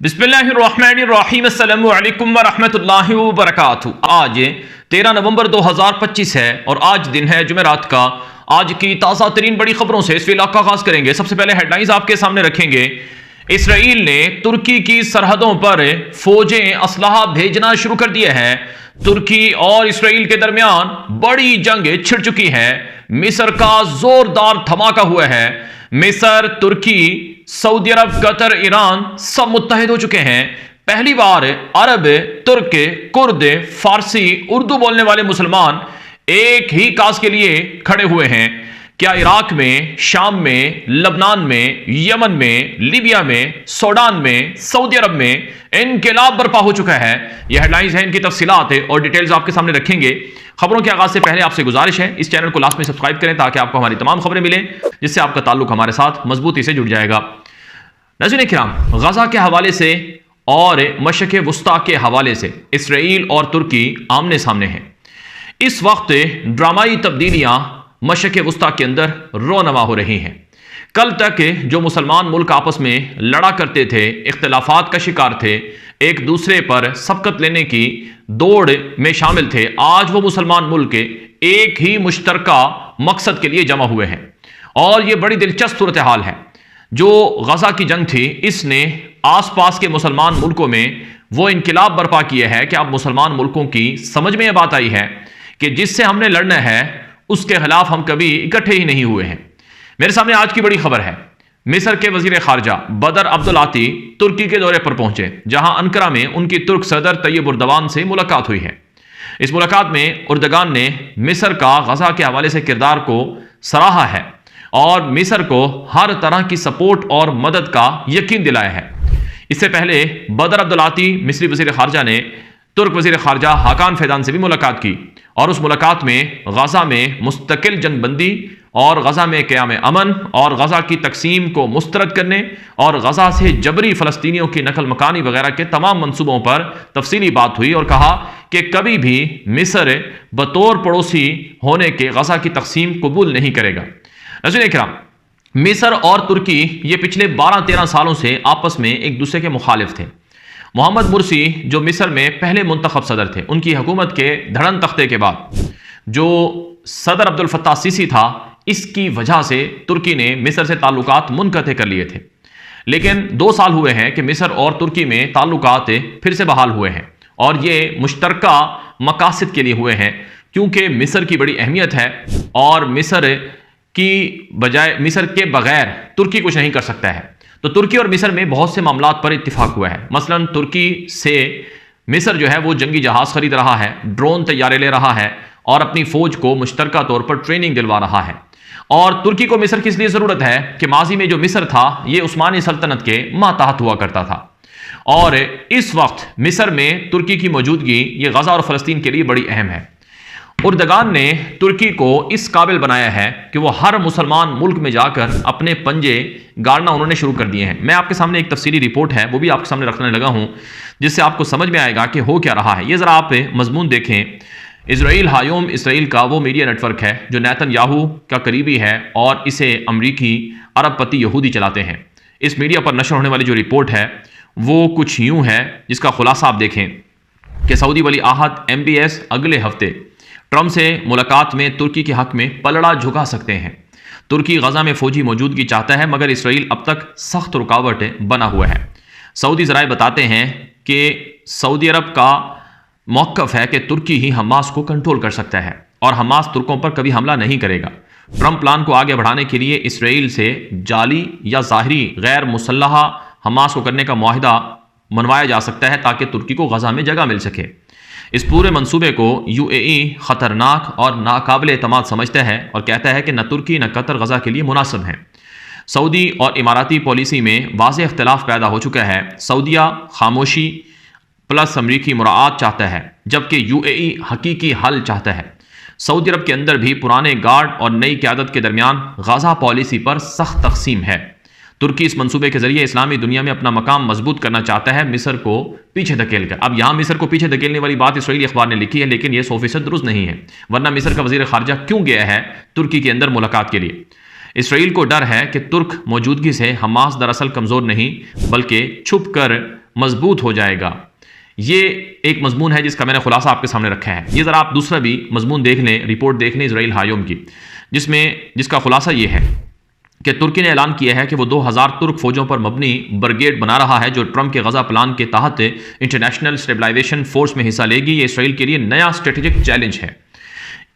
बिस्मिल्लाहिर्रहमानिर्रहीम अस्सलामु अलैकुम वरहमतुल्लाहि वबरकातुहू। आज 13 नवंबर 2025 है और आज दिन है जुमेरात का। आज की ताज़ा तरीन बड़ी खबरों से इस व्लॉग का आगाज करेंगे। सबसे पहले हेडलाइंस आपके सामने रखेंगे। इसराइल ने तुर्की की सरहदों पर फौजें असलहा भेजना शुरू कर दिए हैं। तुर्की और इसराइल के दरमियान बड़ी जंग छिड़ चुकी है। मिस्र का जोरदार धमाका हुआ है। मिस्र, तुर्की, सऊदी अरब, कतर, ईरान सब मुत्तहिद हो चुके हैं। पहली बार अरब, तुर्क, कुर्द, फारसी, उर्दू बोलने वाले मुसलमान एक ही काज के लिए खड़े हुए हैं। क्या इराक में, शाम में, लबनान में, यमन में, लीबिया में, सूडान में, सऊदी अरब में इनकलाब बर्पा हो चुका है। यह हेडलाइंस है, इनकी तफसीलात और डिटेल्स आपके सामने रखेंगे। खबरों के आगाज से पहले आपसे गुजारिश है, इस चैनल को लास्ट में सब्सक्राइब करें ताकि आपको हमारी तमाम खबरें मिलें, जिससे आपका ताल्लुक हमारे साथ मजबूती से जुड़ जाएगा। नाज़रीन किराम, गजा के हवाले से और मशरिक़ वुस्ता के हवाले से इसराइल और तुर्की आमने सामने हैं। इस वक्त ड्रामाई तब्दीलियां मशरिक़ वुस्ता के अंदर रोनमा हो रही हैं। कल तक जो मुसलमान मुल्क आपस में लड़ा करते थे, इख्तिलाफात का शिकार थे, एक दूसरे पर सबकत लेने की दौड़ में शामिल थे, आज वो मुसलमान मुल्क एक ही मुश्तरका मकसद के लिए जमा हुए हैं। और ये बड़ी दिलचस्प सूरत हाल है। जो गजा की जंग थी, इसने आसपास के मुसलमान मुल्कों में वो इनकलाब बर्पा किया है कि अब मुसलमान मुल्कों की समझ में यह बात आई है कि जिससे हमने लड़ना है उसके खिलाफ हम कभी इकट्ठे ही नहीं हुए हैं। मेरे सामने आज की बड़ी खबर है। मिस्र के वजीर खारजा बदर अब्दुल-आती तुर्की के दौरे पर पहुंचे, जहां अंकरा में उनकी तुर्क सदर तैयब उर्दवान से मुलाकात हुई है। इस मुलाकात में उर्दगान ने मिस्र का गजा के हवाले से किरदार को सराहा है और मिस्र को हर तरह की सपोर्ट और मदद का यकीन दिलाया है। इससे पहले बदर अब्दुल-आती मिस्री वजीर खारजा ने तुर्क वजीर खारजा हाकान फैदान से भी मुलाकात की और उस मुलाकात में गजा में मुस्तकिल जंगबंदी और गजा में क़याम अमन और गजा की तकसीम को मुस्तरद करने और गजा से जबरी फ़लस्तीनियों की नकल मकानी वगैरह के तमाम मंसूबों पर तफसीली बात हुई और कहा कि कभी भी मिस्र बतौर पड़ोसी होने के गजा की तकसीम कबूल नहीं करेगा। नाज़रीन इकराम, मिस्र और तुर्की ये पिछले 12-13 सालों से आपस में एक दूसरे के मुखालिफ थे। मोहम्मद मुर्सी जो मिस्र में पहले मुंतखब सदर थे, उनकी हुकूमत के धड़न तख्ते के बाद जो सदर अब्दुल फत्ताह सीसी था, इसकी वजह से तुर्की ने मिस्र से ताल्लुकात मुनक़ते कर लिए थे। लेकिन 2 साल हुए हैं कि मिस्र और तुर्की में ताल्लुकात फिर से बहाल हुए हैं और ये मुश्तरका मकासद के लिए हुए हैं, क्योंकि मिस्र की बड़ी अहमियत है और मिस्र के बगैर तुर्की कुछ नहीं कर सकता है। तो तुर्की और मिस्र में बहुत से मामलात पर इत्तिफाक हुआ है। मसलन तुर्की से मिस्र जो है वो जंगी जहाज खरीद रहा है, ड्रोन तैयारे ले रहा है और अपनी फौज को मुश्तरका तौर पर ट्रेनिंग दिलवा रहा है। और तुर्की को मिस्र की इसलिए ज़रूरत है कि माजी में जो मिस्र था ये उस्मानी सल्तनत के मातहत हुआ करता था और इस वक्त मिस्र में तुर्की की मौजूदगी ये गजा और फ़लस्तीन के लिए बड़ी अहम है। उर्दगान ने तुर्की को इस काबिल बनाया है कि वो हर मुसलमान मुल्क में जाकर अपने पंजे गाड़ना उन्होंने शुरू कर दिए हैं। मैं आपके सामने एक तफसीली रिपोर्ट है वो भी आपके सामने रखने लगा हूं, जिससे आपको समझ में आएगा कि हो क्या रहा है। ये ज़रा आप मजमून देखें। इजराइल हायोम इसराइल का वो मीडिया नेटवर्क है जो नेतन्याहू का करीबी है और इसे अमरीकी अरबपति यहूदी चलाते हैं। इस मीडिया पर नशर होने वाली जो रिपोर्ट है वो कुछ यूँ है, जिसका खुलासा आप देखें कि सऊदी वली आहद MBS अगले हफ्ते ट्रंप से मुलाकात में तुर्की के हक में पलड़ा झुका सकते हैं। तुर्की गजा में फौजी मौजूदगी चाहता है, मगर इसराइल अब तक सख्त रुकावट बना हुआ है। सऊदी ज़राए बताते हैं कि सऊदी अरब का मौक़िफ़ है कि तुर्की ही हमास को कंट्रोल कर सकता है और हमास तुर्कों पर कभी हमला नहीं करेगा। ट्रंप प्लान को आगे बढ़ाने के लिए इसराइल से जाली या ज़ाहिरी गैर मुसल्लहा हमास को करने का मुआहिदा मनवाया जा सकता है ताकि तुर्की को गजा में जगह मिल सके। इस पूरे मंसूबे को UAE ख़तरनाक और नाकाबिल एतमाद समझता है और कहता है कि न तुर्की न कतर गजा के लिए मुनासिब हैं। सऊदी और इमाराती पॉलिसी में वाज़ेह इख्तिलाफ पैदा हो चुका है। सऊदिया खामोशी प्लस अमरीकी मुराआत चाहता है, जबकि UAE हकीकी हल चाहता है। सऊदी अरब के अंदर भी पुराने गार्ड और नई क़यादत के दरमियान गजा पॉलिसी पर सख्त तकसीम है। तुर्की इस मंसूबे के जरिए इस्लामी दुनिया में अपना मकाम मजबूत करना चाहता है, मिस्र को पीछे धकेल कर। अब यहाँ मिस्र को पीछे धकेलने वाली बात इसराइली अखबार ने लिखी है, लेकिन यह 100% दुरुस्त नहीं है, वरना मिस्र का वजीर खारजा क्यों गया है तुर्की के अंदर मुलाकात के लिए? इसराइल को डर है कि तुर्क मौजूदगी से हमास दरअसल कमज़ोर नहीं बल्कि छुप कर मजबूत हो जाएगा। ये एक मजमून है जिसका मैंने खुलासा आपके सामने रखा है। ये ज़रा आप दूसरा भी मजमून देख लें, रिपोर्ट देख लें इजराइल हायोम की, जिसका खुलासा ये है कि तुर्की ने ऐलान किया है कि वो 2000 तुर्क फौजों पर मबनी ब्रिगेड बना रहा है जो ट्रंप के गजा प्लान के तहत इंटरनेशनल स्टेबलाइजेशन फोर्स में हिस्सा लेगी। ये इसराइल के लिए नया स्ट्रेटेजिक चैलेंज है।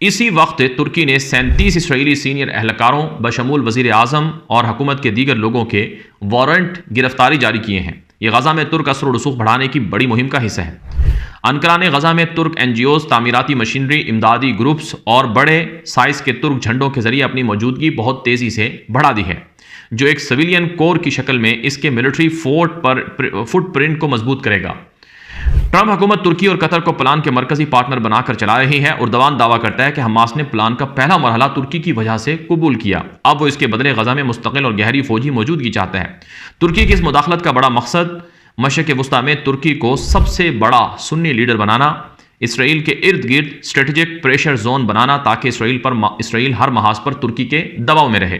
इसी वक्त तुर्की ने 37 इसराइली सीनियर एहलकारों बशमूल वजीर आज़म और हुकूमत के दीगर लोगों के वारंट गिरफ्तारी जारी किए हैं। ये गजा में तुर्क असर और रसूख बढ़ाने की बड़ी मुहिम का हिस्सा है। अंकारा ने गजा में तुर्क NGOs, तामीराती मशीनरी, इमदादी ग्रुप्स और बड़े साइज के तुर्क झंडों के जरिए अपनी मौजूदगी बहुत तेजी से बढ़ा दी है, जो एक सिविलियन कोर की शक्ल में इसके मिलिट्री फुटप्रिंट को मजबूत करेगा। ट्रंप हुकूमत तुर्की और कतर को प्लान के मरकजी पार्टनर बनाकर चला रही है। उर्दवान दावा करता है कि हमास ने प्लान का पहला मरहला तुर्की की वजह से कबूल किया। अब वो इसके बदले गजा में मुस्तकिल और गहरी फौजी मौजूदगी चाहता है। तुर्की की इस मुदाखलत का बड़ा मकसद मशरक़ वस्ता में तुर्की को सबसे बड़ा सुन्नी लीडर बनाना, इसराइल के इर्द गिर्द स्ट्रेटेजिक प्रेशर जोन बनाना ताकि इसराइल हर महाज पर तुर्की के दबाव में रहे।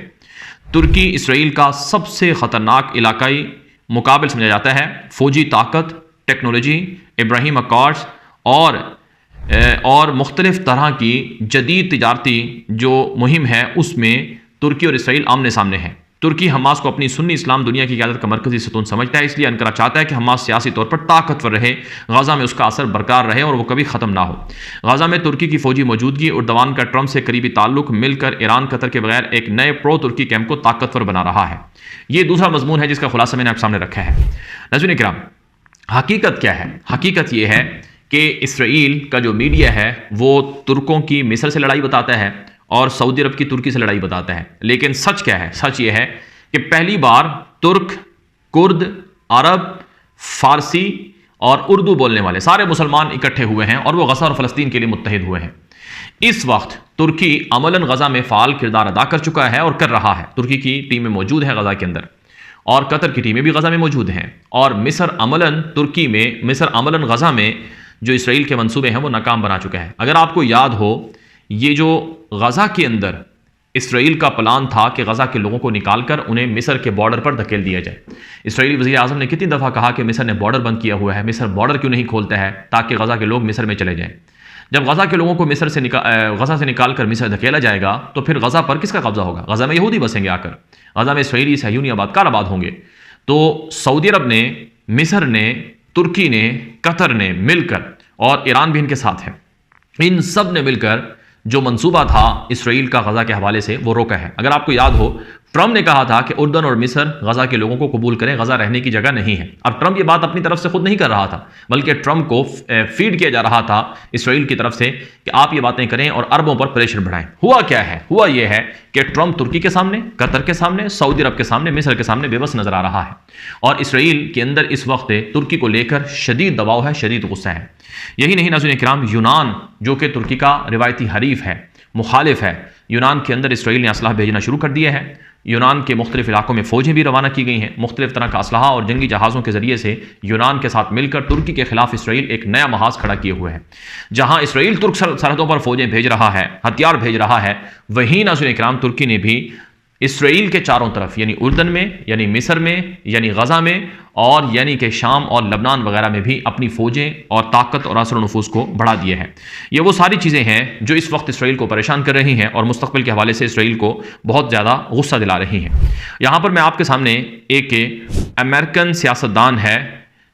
तुर्की इसराइल का सबसे खतरनाक इलाकाई मुकाबिल समझा जाता है। फौजी ताकत, टेक्नोलॉजी, इब्राहिम अकॉर्ड्स और मुख्तलिफ तरह की जदीद तिजारती जो मुहिम है उसमें तुर्की और इसराइल आमने सामने है। तुर्की हमास को अपनी सुन्नी इस्लाम दुनिया की क़यादत का मरकजी सतून समझता है, इसलिए अंकारा चाहता है कि हमास सियासी तौर पर ताकतवर रहे, गजा में उसका असर बरकरार रहे और वो कभी ख़त्म ना हो। गजा में तुर्की की फौजी मौजूदगी, उर्दवान का ट्रंप से करीबी ताल्लुक मिलकर ईरान कतर के बगैर एक नए प्रो तुर्की कैंप को ताकतवर बना रहा है। ये दूसरा मजमून है जिसका खुलासा मैंने आपके सामने रखा है। नाज़रीन किराम, हकीकत क्या है? हकीकत यह है कि इसराइल का जो मीडिया है वो तुर्कों की मिस्र से लड़ाई बताता है और सऊदी अरब की तुर्की से लड़ाई बताता है, लेकिन सच क्या है? सच यह है कि पहली बार तुर्क, कुर्द, अरब, फारसी और उर्दू बोलने वाले सारे मुसलमान इकट्ठे हुए हैं और वो गजा और फ़लस्तीन के लिए मुत्तहिद हुए हैं। इस वक्त तुर्की अमलन गजा में फ़ाल किरदार अदा कर चुका है और कर रहा है। तुर्की की टीमें मौजूद है गजा के अंदर और कतर की टीमें भी गजा में मौजूद हैं और मिस्र अमलन गजा में जो इसराइल के मंसूबे हैं वो नाकाम बना चुका है। अगर आपको याद हो, ये जो गजा के अंदर इसराइल का प्लान था कि गजा के लोगों को निकालकर उन्हें मिस्र के बॉर्डर पर धकेल दिया जाए। इसराइली वज़ीर आज़म ने कितनी दफ़ा कहा कि मिस्र ने बॉर्डर बंद किया हुआ है, मिस्र बॉर्डर क्यों नहीं खोलता है ताकि गजा के लोग मिस्र में चले जाएं। जब गजा के लोगों को गजा से निकाल कर मिस्र धकेला जाएगा तो फिर गजा पर किसका कब्जा होगा? गजा में यहूदी बसेंगे आकर, गजा में इसराइली सहयूनी आबाद होंगे। तो सऊदी अरब ने, मिस्र ने, तुर्की ने, कतर ने मिलकर और ईरान भी इनके साथ है, इन सब ने मिलकर जो मंसूबा था इसराइल का गजा के हवाले से वो रोका है। अगर आपको याद हो, ट्रंप ने कहा था कि उर्दन और मिस्र गजा के लोगों को कबूल करें, गजा रहने की जगह नहीं है। अब ट्रंप ये बात अपनी तरफ से खुद नहीं कर रहा था, बल्कि ट्रंप को फीड किया जा रहा था इसराइल की तरफ से कि आप ये बातें करें और अरबों पर प्रेशर बढ़ाएं। हुआ क्या है? हुआ ये है कि ट्रंप तुर्की के सामने, कतर के सामने, सऊदी अरब के सामने, मिस्र के सामने बेबस नजर आ रहा है और इसराइल के अंदर इस वक्त तुर्की को लेकर शदीद दबाव है, शदीद गुस्सा है। यही नहीं नाज़रीन किराम, यूनान जो कि तुर्की का रिवायती हरीफ है, मुखालिफ है, यूनान के अंदर इसराइल ने असलाह भेजना शुरू कर दिया है। यूनान के मुख्तलिफ इलाकों में फ़ौजें भी रवाना की गई हैं। मुख्तलिफ तरह का असलहा और जंगी जहाज़ों के ज़रिए से यूनान के साथ मिलकर तुर्की के खिलाफ इसराइल एक नया महाज खड़ा किए हुए है। जहां इसराइल तुर्क सरहदों पर फ़ौजें भेज रहा है, हथियार भेज रहा है, वहीं नाज़रीन इकराम तुर्की ने भी इसराइल के चारों तरफ, यानी उर्दन में, यानी मिस्र में, यानी गजा में और यानी कि शाम और लबनान वगैरह में भी अपनी फ़ौजें और ताकत और असर नफूस को बढ़ा दिए हैं। ये वो सारी चीज़ें हैं जो इस वक्त इसराइल को परेशान कर रही हैं और मुस्तकबिल के हवाले से इसराइल को बहुत ज़्यादा गुस्सा दिला रही हैं। यहाँ पर मैं आपके सामने एक अमेरिकन सियासतदान है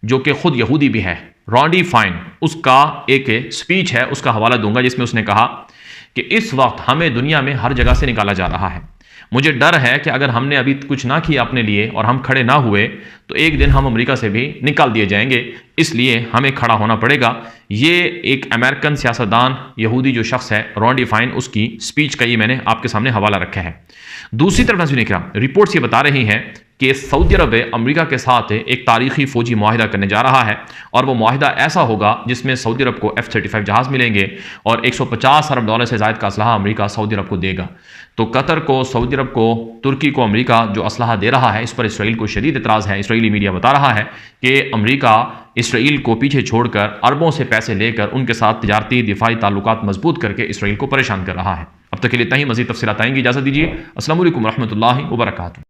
जो कि ख़ुद यहूदी भी है, रॉडी फाइन, उसका एक स्पीच है, उसका हवाला दूंगा, जिसमें उसने कहा कि इस वक्त हमें दुनिया में हर जगह से निकाला जा रहा है। मुझे डर है कि अगर हमने अभी कुछ ना किया अपने लिए और हम खड़े ना हुए तो एक दिन हम अमेरिका से भी निकाल दिए जाएंगे, इसलिए हमें खड़ा होना पड़ेगा। ये एक अमेरिकन सियासतदान यहूदी जो शख्स है रॉडी फाइन, उसकी स्पीच का ये मैंने आपके सामने हवाला रखा है। दूसरी तरफ नाज़रीन इकराम, रिपोर्ट्स ये बता रही हैं कि सऊदी अरब अमेरिका के साथ एक तारीखी फ़ौजी मुआहिदा करने जा रहा है और वो मुआहिदा ऐसा होगा जिसमें सऊदी अरब को F-35 जहाज़ मिलेंगे और $150 अरब से ज़ायद का असलहा अमेरिका सऊदी अरब को देगा। तो कतर को, सऊदी अरब को, तुर्की को अमेरिका जो असलहा दे रहा है, इस पर इसराइल को शदीद एतराज़ है। इसराइली मीडिया बता रहा है कि अमेरिका इसराइल को पीछे छोड़कर अरबों से पैसे लेकर उनके साथ तिजारती दिफाई ताल्लुकात मजबूत करके इसराइल को परेशान कर रहा है। अब तक के लिए इतना ही, मज़ीद तफसीलात आएंगी। इजाज़त दीजिए। अस्सलामु अलैकुम रहमतुल्लाहि व बरकातुहू।